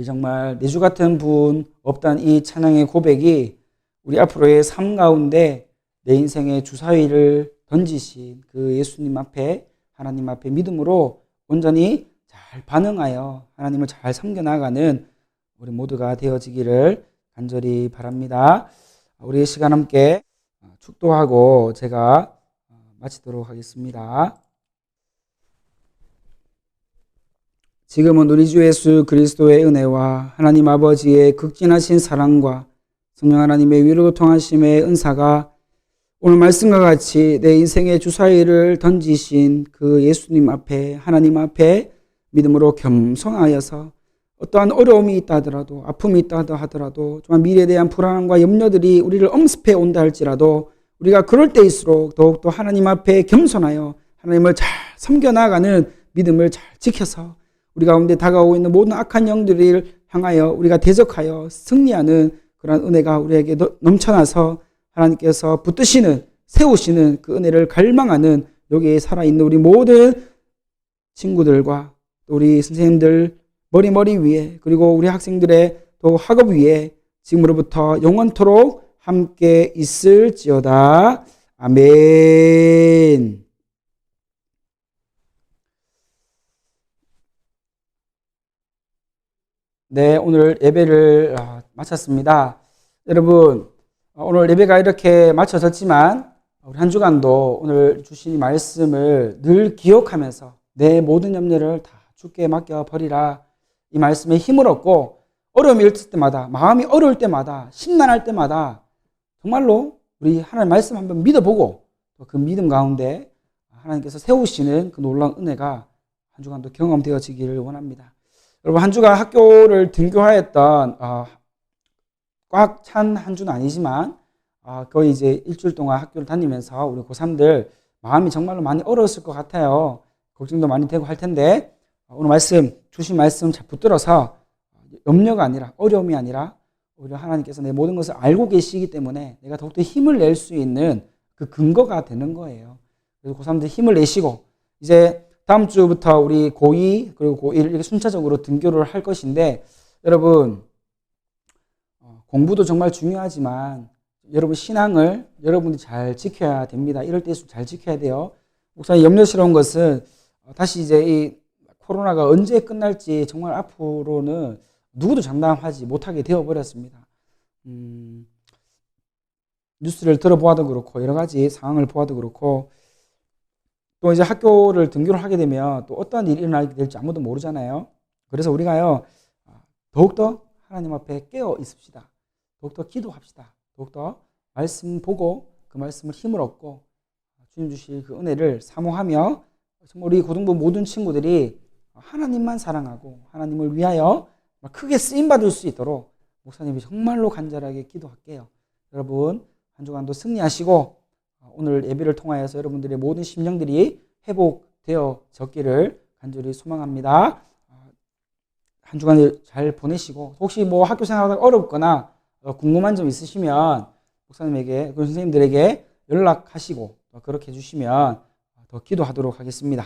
우리 정말 내주 같은 분 없다는 이 찬양의 고백이 우리 앞으로의 삶 가운데 내 인생의 주사위를 던지신 그 예수님 앞에, 하나님 앞에 믿음으로 온전히 잘 반응하여 하나님을 잘 섬겨나가는 우리 모두가 되어지기를 간절히 바랍니다. 우리 시간 함께 축도하고 제가 마치도록 하겠습니다. 지금은 우리 주 예수 그리스도의 은혜와 하나님 아버지의 극진하신 사랑과 성령 하나님의 위로 통하심의 은사가 오늘 말씀과 같이 내 인생의 주사위를 던지신 그 예수님 앞에, 하나님 앞에 믿음으로 겸손하여서 어떠한 어려움이 있다 하더라도, 아픔이 있다 하더라도, 정말 미래에 대한 불안함과 염려들이 우리를 엄습해 온다 할지라도 우리가 그럴 때일수록 더욱더 하나님 앞에 겸손하여 하나님을 잘 섬겨나가는 믿음을 잘 지켜서 우리 가운데 다가오고 있는 모든 악한 영들을 향하여 우리가 대적하여 승리하는 그런 은혜가 우리에게 넘쳐나서 하나님께서 붙드시는, 세우시는 그 은혜를 갈망하는 여기에 살아있는 우리 모든 친구들과 우리 선생님들 머리 위에, 그리고 우리 학생들의 또 학업 위에 지금으로부터 영원토록 함께 있을지어다. 아멘. 네, 오늘 예배를 마쳤습니다. 여러분, 오늘 예배가 이렇게 마쳐졌지만 우리 한 주간도 오늘 주신 말씀을 늘 기억하면서 내 모든 염려를 다 주께 맡겨버리라, 이 말씀에 힘을 얻고 어려움이 있을 때마다, 마음이 어려울 때마다, 심란할 때마다 정말로 우리 하나님 말씀 한번 믿어보고 그 믿음 가운데 하나님께서 세우시는 그 놀라운 은혜가 한 주간도 경험되어지기를 원합니다. 여러분, 한 주간 학교를 등교하였던 꽉 찬 한 주는 아니지만 거의 이제 일주일 동안 학교를 다니면서 우리 고3들 마음이 정말로 많이 어려웠을 것 같아요. 걱정도 많이 되고 할 텐데 오늘 말씀, 주신 말씀 잘 붙들어서 염려가 아니라, 어려움이 아니라 오히려 하나님께서 내 모든 것을 알고 계시기 때문에 내가 더욱더 힘을 낼 수 있는 그 근거가 되는 거예요. 그래서 고3들 힘을 내시고 이제 다음 주부터 우리 고2 그리고 고1 이렇게 순차적으로 등교를 할 것인데, 여러분 공부도 정말 중요하지만 여러분 신앙을 여러분이 잘 지켜야 됩니다. 이럴 때일수록 잘 지켜야 돼요. 목사님 염려스러운 것은 다시 이제 이 코로나가 언제 끝날지 정말 앞으로는 누구도 장담하지 못하게 되어버렸습니다. 뉴스를 들어보아도 그렇고 여러 가지 상황을 보아도 그렇고 또 이제 학교를 등교를 하게 되면 또 어떠한 일이 일어나게 될지 아무도 모르잖아요. 그래서 우리가요 더욱더 하나님 앞에 깨어 있읍시다. 더욱더 기도합시다. 더욱더 말씀 보고 그 말씀을 힘을 얻고 주님 주실 그 은혜를 사모하며 정말 우리 고등부 모든 친구들이 하나님만 사랑하고 하나님을 위하여 크게 쓰임받을 수 있도록 목사님이 정말로 간절하게 기도할게요. 여러분 한 주간도 승리하시고 오늘 예배를 통하여서 여러분들의 모든 심령들이 회복되어졌기를 간절히 소망합니다. 한 주간을 잘 보내시고 혹시 뭐 학교 생활하다가 어렵거나 궁금한 점 있으시면 목사님에게, 그 선생님들에게 연락하시고 그렇게 해주시면 더 기도하도록 하겠습니다.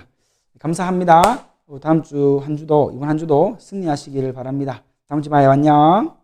감사합니다. 다음 주 한 주도, 이번 한 주도 승리하시기를 바랍니다. 다음 주 봐요. 안녕.